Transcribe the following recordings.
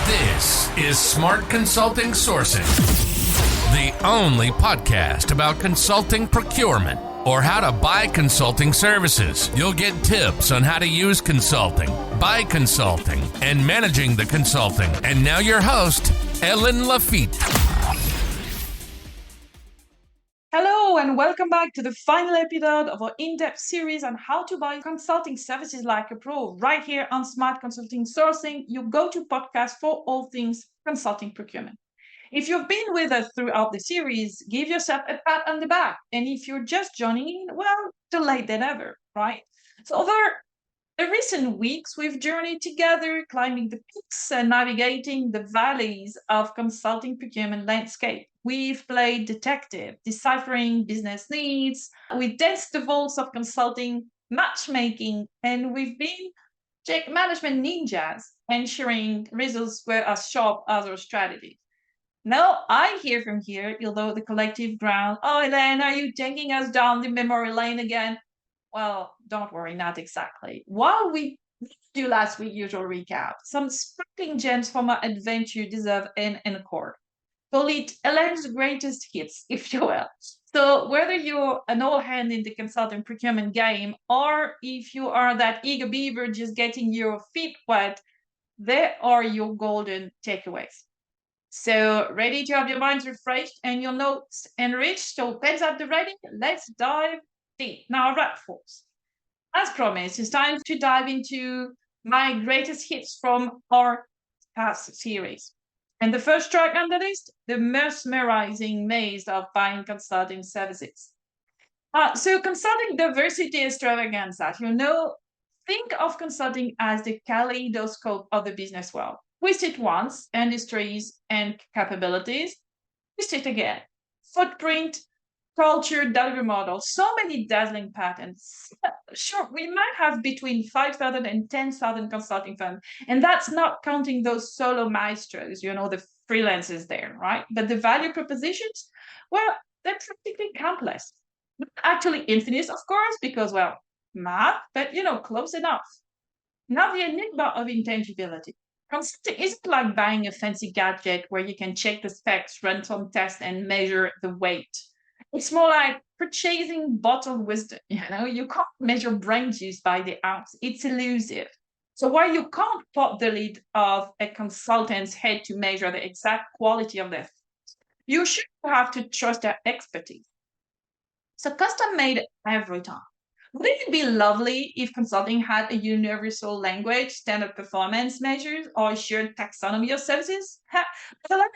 This is Smart Consulting Sourcing, the only podcast about consulting procurement or how to buy consulting services. You'll get tips on how to use consulting, buy consulting, and managing the consulting. And now your host, Helene Lafitte. Hello and welcome back to the final episode of our in-depth series on how to buy consulting services like a pro right here on Smart Consulting Sourcing, your go-to podcast for all things consulting procurement. If you've been with us throughout the series, give yourself a pat on the back. And if you're just joining in, well, too late than ever, right? So over the recent weeks, we've journeyed together, climbing the peaks and navigating the valleys of consulting procurement landscape. We've played detective, deciphering business needs. We danced the vaults of consulting, matchmaking, and we've been project management ninjas, ensuring results were as sharp as our strategies. Now I hear from here, although the collective ground, oh, Helene, are you taking us down the memory lane again? Well, don't worry, not exactly. While we do last week's usual recap, some sparkling gems from our adventure deserve an encore. Call it Helene's greatest hits, if you will. So whether you're an old hand in the consulting procurement game or if you are that eager beaver just getting your feet wet, there are your golden takeaways. So ready to have your minds refreshed and your notes enriched? So pens at the ready, let's dive deep. Now, right, folks. As promised, it's time to dive into my greatest hits from our past series. And the first track on the list, the mesmerizing maze of buying consulting services. So consulting diversity extravaganza, think of consulting as the kaleidoscope of the business world. Twist it once, industries and capabilities. Twist it again. Footprint, culture, delivery model, so many dazzling patterns. Sure, we might have between 5,000 and 10,000 consulting firms, and that's not counting those solo maestros, the freelancers there, right? But the value propositions, well, they're practically countless. Not actually infinite, of course, because, well, math, but, close enough. Now the enigma of intangibility. Consulting isn't like buying a fancy gadget where you can check the specs, run some tests, and measure the weight. It's more like purchasing bottled wisdom. You can't measure brain juice by the ounce. It's elusive. So while you can't pop the lid of a consultant's head to measure the exact quality of their things, you should have to trust their expertise. So custom made every time. Wouldn't it be lovely if consulting had a universal language, standard performance measures, or shared taxonomy of services? But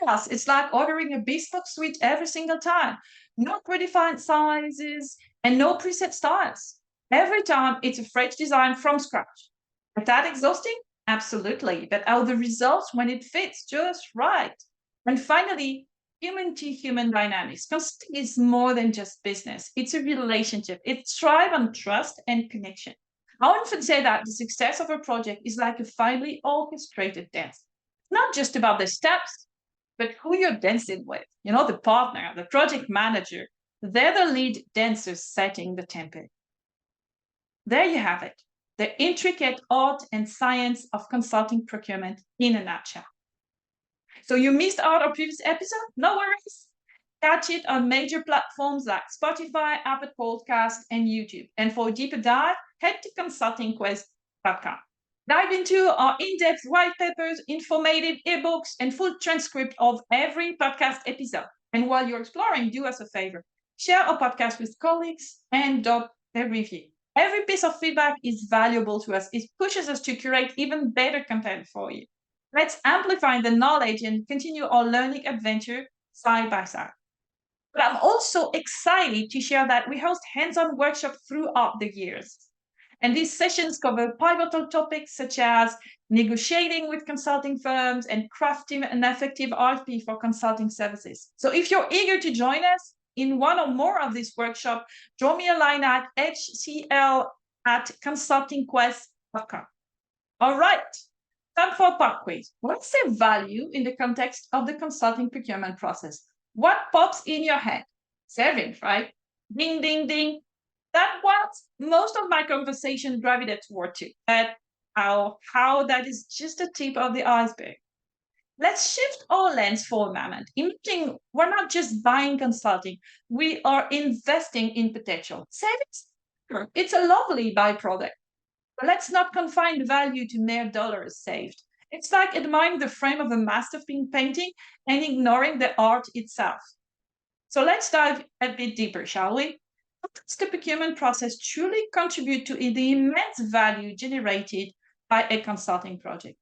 alas, it's like ordering a bespoke suite every single time. No predefined sizes and no preset styles. Every time it's a fresh design from scratch. Is that exhausting? Absolutely. But are the results when it fits just right? And finally, human to human dynamics. Consulting is more than just business. It's a relationship. It thrives on trust and connection. I often say that the success of a project is like a finely orchestrated dance. It's not just about the steps, but who you're dancing with. The partner, the project manager, they're the lead dancers setting the tempo. There you have it. The intricate art and science of consulting procurement in a nutshell. So you missed out on previous episode? No worries. Catch it on major platforms like Spotify, Apple Podcasts, and YouTube. And for a deeper dive, head to consultingquest.com. Dive into our in-depth white papers, informative ebooks, and full transcript of every podcast episode. And while you're exploring, do us a favor. Share our podcast with colleagues and drop a review. Every piece of feedback is valuable to us. It pushes us to curate even better content for you. Let's amplify the knowledge and continue our learning adventure side by side. But I'm also excited to share that we host hands-on workshops throughout the years. And these sessions cover pivotal topics such as negotiating with consulting firms and crafting an effective RFP for consulting services. So if you're eager to join us in one or more of these workshops, draw me a line at hcl@consultingquest.com. All right. Time for a pop quiz. What's the value in the context of the consulting procurement process? What pops in your head? Savings, right? Ding, ding, ding. That's what most of my conversation gravitate toward too. But how that is just the tip of the iceberg. Let's shift our lens for a moment. Imagine we're not just buying consulting, we are investing in potential savings. Sure, it's a lovely byproduct, but let's not confine value to mere dollars saved. It's like admiring the frame of a masterpiece painting and ignoring the art itself. So let's dive a bit deeper, shall we? How does the procurement process truly contribute to the immense value generated by a consulting project?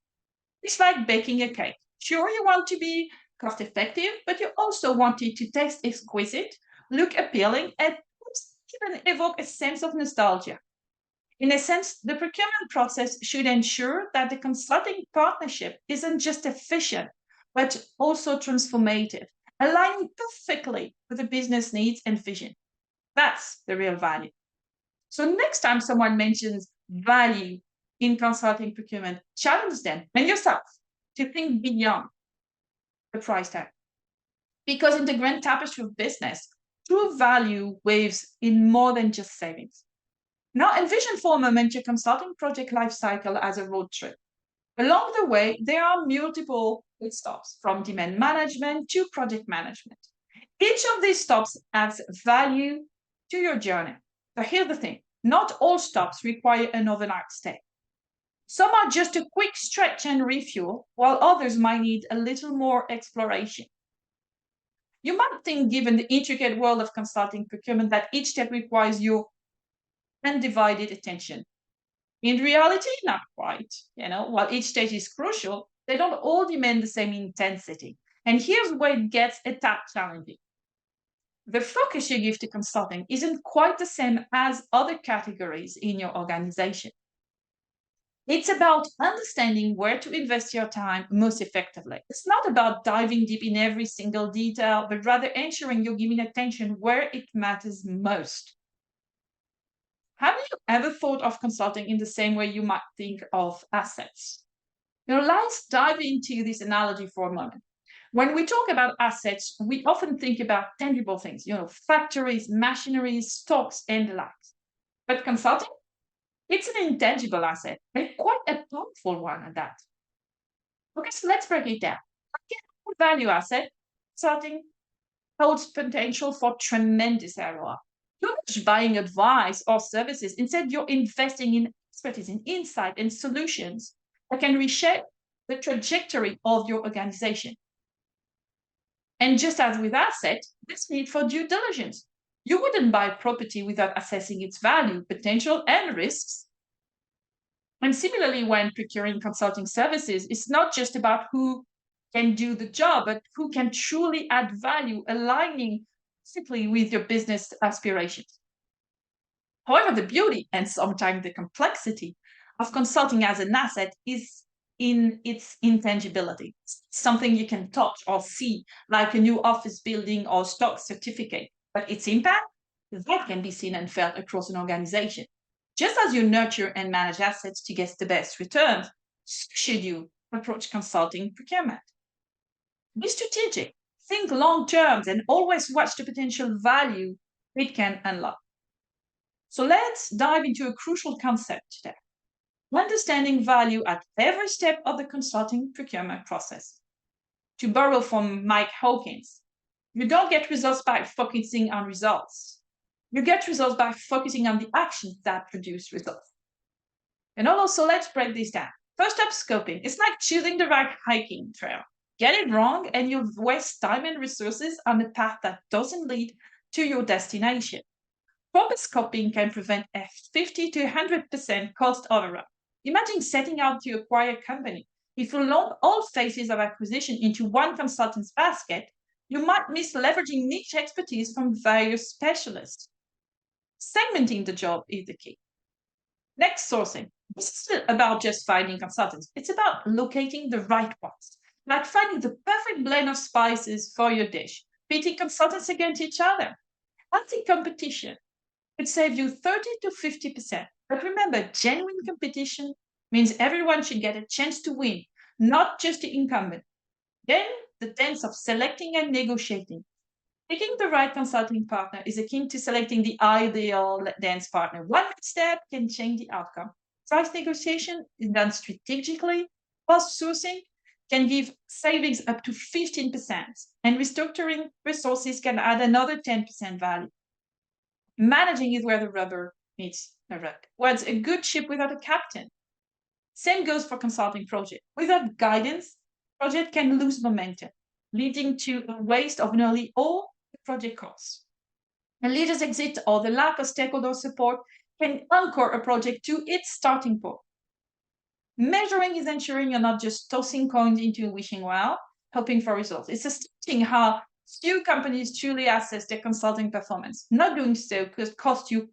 It's like baking a cake. Sure, you want to be cost effective, but you also want it to taste exquisite, look appealing, and even evoke a sense of nostalgia. In a sense, the procurement process should ensure that the consulting partnership isn't just efficient, but also transformative, aligning perfectly with the business needs and vision. That's the real value. So next time someone mentions value in consulting procurement, challenge them and yourself to think beyond the price tag. Because in the grand tapestry of business, true value waves in more than just savings. Now envision for a moment your consulting project lifecycle as a road trip. Along the way, there are multiple pit stops from demand management to project management. Each of these stops adds value to your journey. But here's the thing, not all stops require an overnight stay. Some are just a quick stretch and refuel, while others might need a little more exploration. You might think, given the intricate world of consulting procurement, that each step requires your undivided attention. In reality, not quite. While each stage is crucial, they don't all demand the same intensity. And here's where it gets a tad challenging. The focus you give to consulting isn't quite the same as other categories in your organization. It's about understanding where to invest your time most effectively. It's not about diving deep in every single detail, but rather ensuring you're giving attention where it matters most. Have you ever thought of consulting in the same way you might think of assets? Let's dive into this analogy for a moment. When we talk about assets, we often think about tangible things, factories, machineries, stocks, and the likes. But consulting, it's an intangible asset, and quite a powerful one at that. Okay, so let's break it down. A value asset, consulting holds potential for tremendous ROI. You're not just buying advice or services. Instead, you're investing in expertise, in insight, and solutions that can reshape the trajectory of your organization. And just as with assets, there's need for due diligence. You wouldn't buy property without assessing its value, potential, and risks. And similarly, when procuring consulting services, it's not just about who can do the job, but who can truly add value, aligning simply with your business aspirations. However, the beauty and sometimes the complexity of consulting as an asset is in its intangibility. It's something you can touch or see, like a new office building or stock certificate. But its impact, that can be seen and felt across an organization. Just as you nurture and manage assets to get the best returns, so should you approach consulting procurement. Be strategic, think long term, and always watch the potential value it can unlock. So let's dive into a crucial concept today. Understanding value at every step of the consulting procurement process. To borrow from Mike Hawkins, you don't get results by focusing on results. You get results by focusing on the actions that produce results. And also, let's break this down. First up, scoping. It's like choosing the right hiking trail. Get it wrong, and you'll waste time and resources on a path that doesn't lead to your destination. Proper scoping can prevent a 50 to 100% cost overrun. Imagine setting out to acquire a company. If you lump all phases of acquisition into one consultant's basket, you might miss leveraging niche expertise from various specialists. Segmenting the job is the key. Next, sourcing. This is about just finding consultants. It's about locating the right ones, like finding the perfect blend of spices for your dish, pitting consultants against each other. Anti-competition could save you 30 to 50%. But remember, genuine competition means everyone should get a chance to win, not just the incumbent. Then the dance of selecting and negotiating. Picking the right consulting partner is akin to selecting the ideal dance partner. One step can change the outcome. Price negotiation is done strategically, while sourcing can give savings up to 15%, and restructuring resources can add another 10% value. Managing is where the rubber meets the road. What's a good ship without a captain? Same goes for consulting project. Without guidance, project can lose momentum, leading to a waste of nearly all the project costs. A leader's exit or the lack of stakeholder support can anchor a project to its starting point. Measuring is ensuring you're not just tossing coins into a wishing well, hoping for results. It's astonishing how few companies truly assess their consulting performance. Not doing so could cost you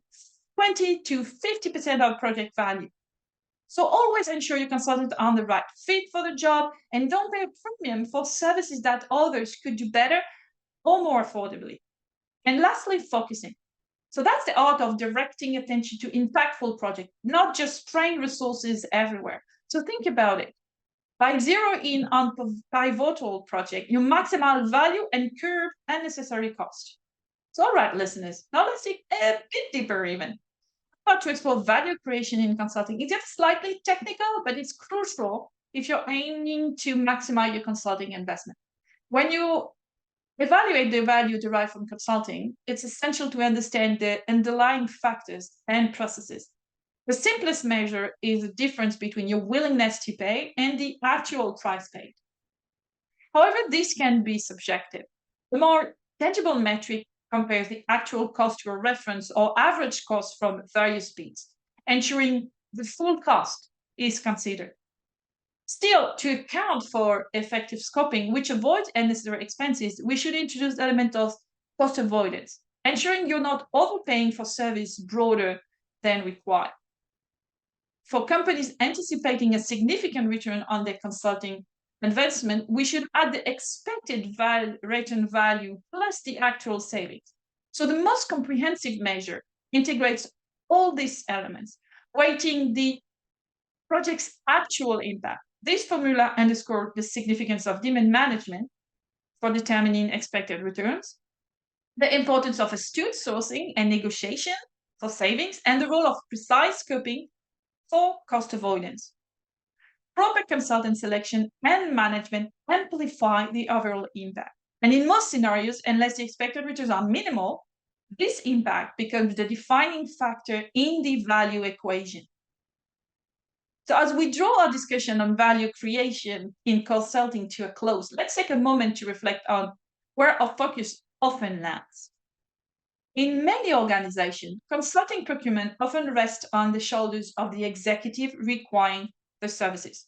20 to 50% of project value. So always ensure your consultants are the right fit for the job, and don't pay a premium for services that others could do better or more affordably. And lastly, focusing. So that's the art of directing attention to impactful projects, not just spraying resources everywhere. So think about it. By zeroing in on pivotal project, you maximize value and curb unnecessary cost. So all right, listeners, now let's dig a bit deeper even. How to explore value creation in consulting. It's just slightly technical, but it's crucial if you're aiming to maximize your consulting investment. When you evaluate the value derived from consulting, it's essential to understand the underlying factors and processes. The simplest measure is the difference between your willingness to pay and the actual price paid. However, this can be subjective. The more tangible metric compares the actual cost to a reference or average cost from various bids, ensuring the full cost is considered. Still, to account for effective scoping, which avoids unnecessary expenses, we should introduce the element of cost avoidance, ensuring you're not overpaying for service broader than required. For companies anticipating a significant return on their consulting investment, we should add the expected return value plus the actual savings. So the most comprehensive measure integrates all these elements, weighting the project's actual impact. This formula underscores the significance of demand management for determining expected returns, the importance of astute sourcing and negotiation for savings, and the role of precise scoping for cost avoidance. Proper consultant selection and management amplify the overall impact. And in most scenarios, unless the expected returns are minimal, this impact becomes the defining factor in the value equation. So as we draw our discussion on value creation in consulting to a close, let's take a moment to reflect on where our focus often lands. In many organizations, consulting procurement often rests on the shoulders of the executive requiring the services.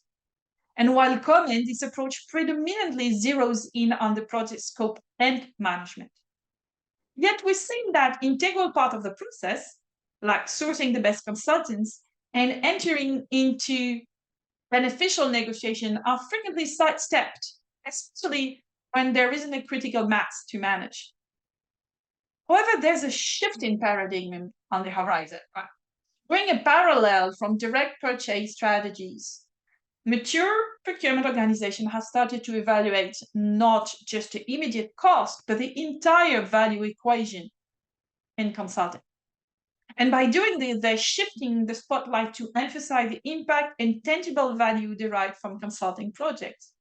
And while common, this approach predominantly zeroes in on the project scope and management. Yet we're seeing that integral part of the process, like sourcing the best consultants and entering into beneficial negotiation, are frequently sidestepped, especially when there isn't a critical mass to manage. However, there's a shift in paradigm on the horizon. Drawing a parallel from direct purchase strategies, mature procurement organizations have started to evaluate not just the immediate cost, but the entire value equation in consulting. And by doing this, they're shifting the spotlight to emphasize the impact and tangible value derived from consulting projects.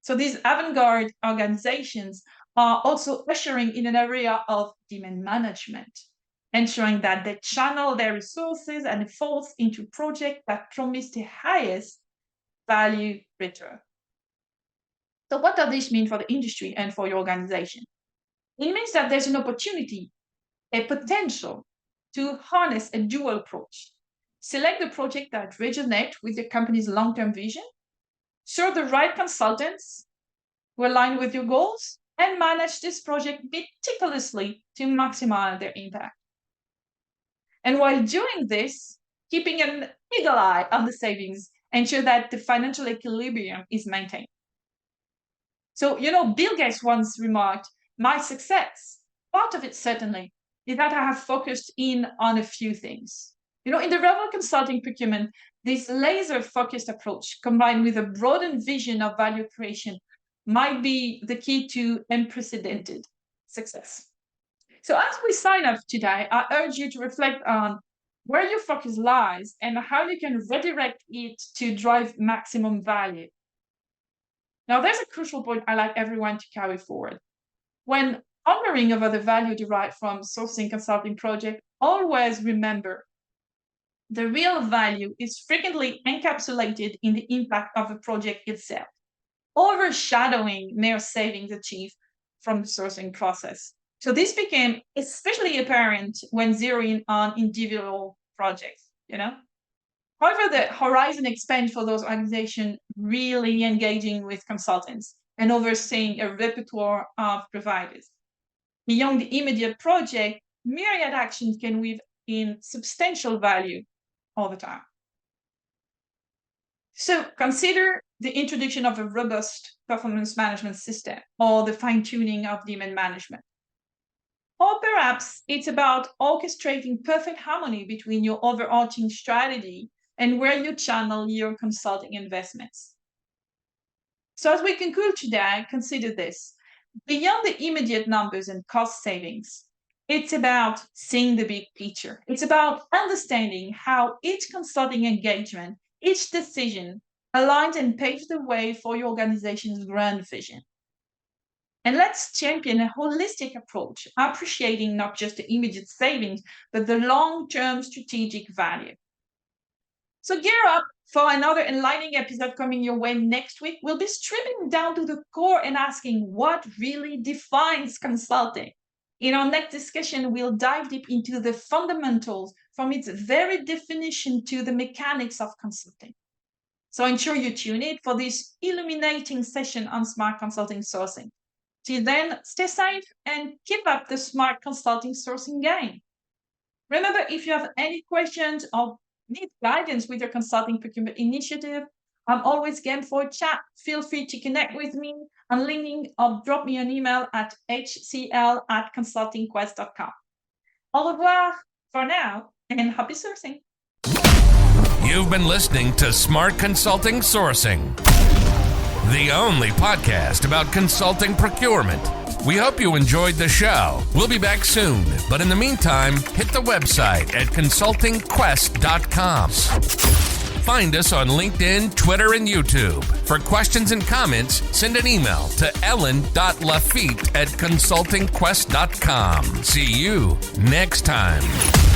So these avant-garde organizations are also ushering in an area of demand management, ensuring that they channel their resources and efforts into projects that promise the highest value return. So what does this mean for the industry and for your organization? It means that there's an opportunity, a potential to harness a dual approach. Select the project that resonates with the company's long-term vision, serve the right consultants who align with your goals, and manage this project meticulously to maximize their impact. And while doing this, keeping an eagle eye on the savings, ensure that the financial equilibrium is maintained. So, Bill Gates once remarked, my success, part of it certainly, is that I have focused in on a few things. In the realm of consulting procurement, this laser-focused approach combined with a broadened vision of value creation might be the key to unprecedented success. So as we sign off today, I urge you to reflect on where your focus lies and how you can redirect it to drive maximum value. Now, there's a crucial point I'd like everyone to carry forward. When pondering over the value derived from sourcing consulting project, always remember the real value is frequently encapsulated in the impact of the project itself, overshadowing mere savings achieved from the sourcing process. So this became especially apparent when zeroing on individual projects, However, the horizon expands for those organizations really engaging with consultants and overseeing a repertoire of providers. Beyond the immediate project, myriad actions can weave in substantial value all the time. So consider the introduction of a robust performance management system or the fine-tuning of demand management. Or perhaps it's about orchestrating perfect harmony between your overarching strategy and where you channel your consulting investments. So as we conclude today, consider this. Beyond the immediate numbers and cost savings, it's about seeing the big picture. It's about understanding how each consulting engagement, each decision aligns and paves the way for your organization's grand vision. And let's champion a holistic approach, appreciating not just the immediate savings, but the long-term strategic value. So gear up for another enlightening episode coming your way next week. We'll be stripping down to the core and asking what really defines consulting. In our next discussion, we'll dive deep into the fundamentals from its very definition to the mechanics of consulting. So ensure you tune in for this illuminating session on smart consulting sourcing. Till then, stay safe and keep up the smart consulting sourcing game. Remember, if you have any questions or need guidance with your consulting procurement initiative, I'm always game for a chat. Feel free to connect with me on LinkedIn or drop me an email at hcl@consultingquest.com. Au revoir for now and happy sourcing. You've been listening to Smart Consulting Sourcing, the only podcast about consulting procurement. We hope you enjoyed the show. We'll be back soon, but in the meantime, hit the website at consultingquest.com. Find us on LinkedIn, Twitter, and YouTube. For questions and comments, send an email to ellen.lafitte@consultingquest.com. See you next time.